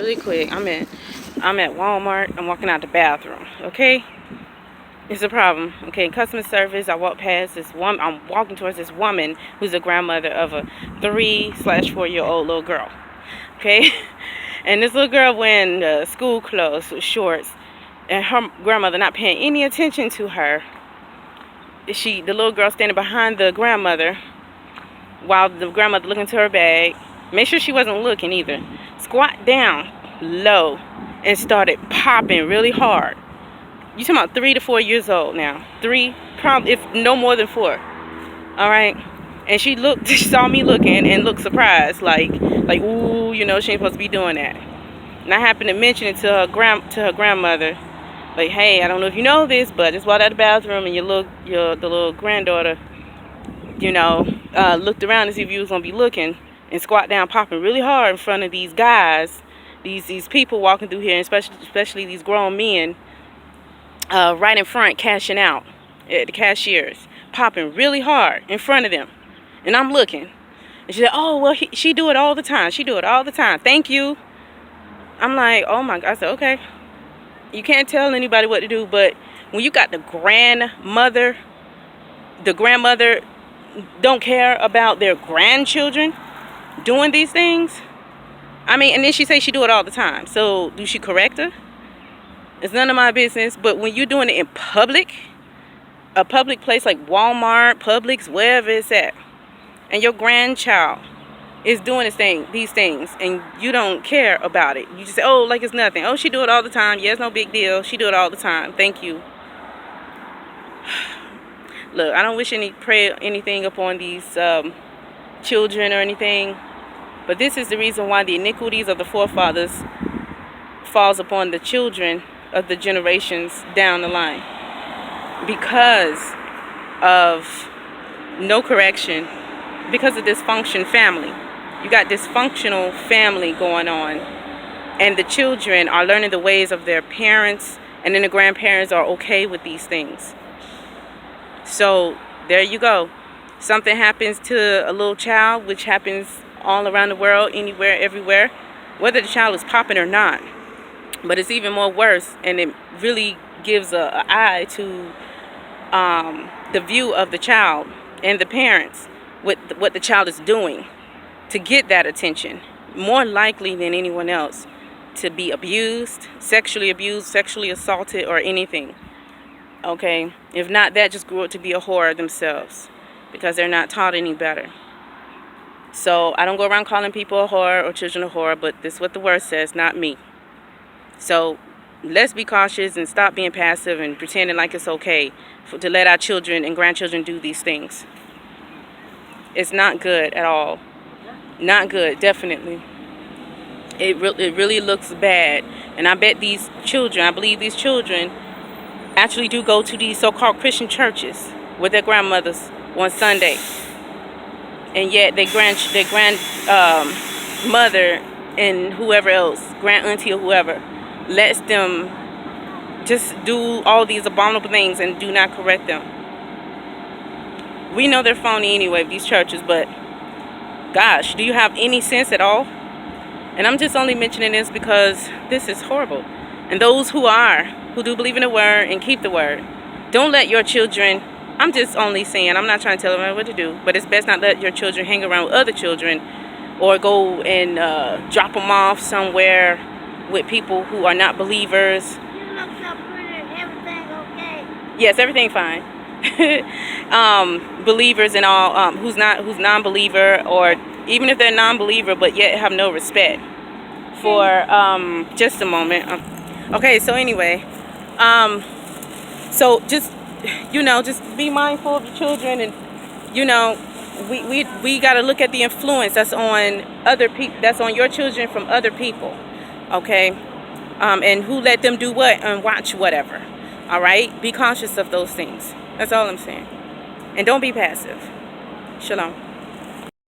Really quick, I'm at Walmart. I'm walking out the bathroom. Okay, it's a problem. Okay, customer service. I walk past this woman. I'm walking towards this woman who's a grandmother of a 3/4-year-old little girl. Okay, and this little girl wearing school clothes with shorts, and her grandmother not paying any attention to her. The little girl standing behind the grandmother while the grandmother looking to her bag. Make sure she wasn't looking either. Squat down low and started popping really hard. You talking about 3 to 4 years old now. 3, probably, if no more than 4. All right. And she saw me looking and looked surprised, like, ooh, you know, she ain't supposed to be doing that. And I happened to mention it to her grandmother, like, hey, I don't know if you know this, but just walked out of the bathroom and the little granddaughter, you know, looked around to see if you was gonna be looking, and squat down, popping really hard in front of these guys, these people walking through here, and especially these grown men, right in front, cashing out at the cashiers, popping really hard in front of them, and I'm looking, and she said, "Oh well, she do it all the time. She do it all the time. Thank you." I'm like, oh my God. I said, okay, you can't tell anybody what to do, but when you got the grandmother don't care about their grandchildren doing these things. I mean, and then she says she do it all the time. So do she correct her? It's none of my business. But when you're doing it in public, a public place like Walmart, Publix, wherever it's at, and your grandchild is doing these things, and you don't care about it, you just say, oh, like it's nothing. Oh, she do it all the time. Yeah, it's no big deal. She do it all the time. Thank you. Look, I don't wish anything upon these children or anything, but this is the reason why the iniquities of the forefathers falls upon the children of the generations down the line, because of no correction, because of dysfunction family. You got dysfunctional family going on, and the children are learning the ways of their parents, and then the grandparents are okay with these things. So there you go. Something happens to a little child, which happens all around the world, anywhere, everywhere, whether the child is popping or not. But it's even more worse, and it really gives an eye to the view of the child and the parents with what the child is doing to get that attention, more likely than anyone else, to be abused, sexually assaulted, or anything. Okay, if not that, just grew up to be a whore themselves, because they're not taught any better. So I don't go around calling people a whore or children a whore, but this is what the word says, not me. So let's be cautious and stop being passive and pretending like it's okay to let our children and grandchildren do these things. It's not good at all. Not good, definitely. It really looks bad. And I bet I believe these children actually do go to these so-called Christian churches with their grandmothers on Sunday, and yet their mother and whoever else, grand auntie or whoever, lets them just do all these abominable things and do not correct them. We know they're phony anyway, these churches, but gosh, do you have any sense at all? And I'm just only mentioning this because this is horrible. And those who do believe in the word and keep the word, don't let your children, I'm just only saying, I'm not trying to tell them what to do, but it's best not let your children hang around with other children, or go and drop them off somewhere with people who are not believers. You look so pretty. Everything okay? Yes, everything fine. Believers and all, who's non-believer, or even if they're non-believer but yet have no respect for just a moment. Okay, so anyway, so just be mindful of the children, and we got to look at the influence that's on other people, that's on your children from other people, okay, and who let them do what and watch whatever. All right, be conscious of those things. That's all I'm saying, and don't be passive. Shalom.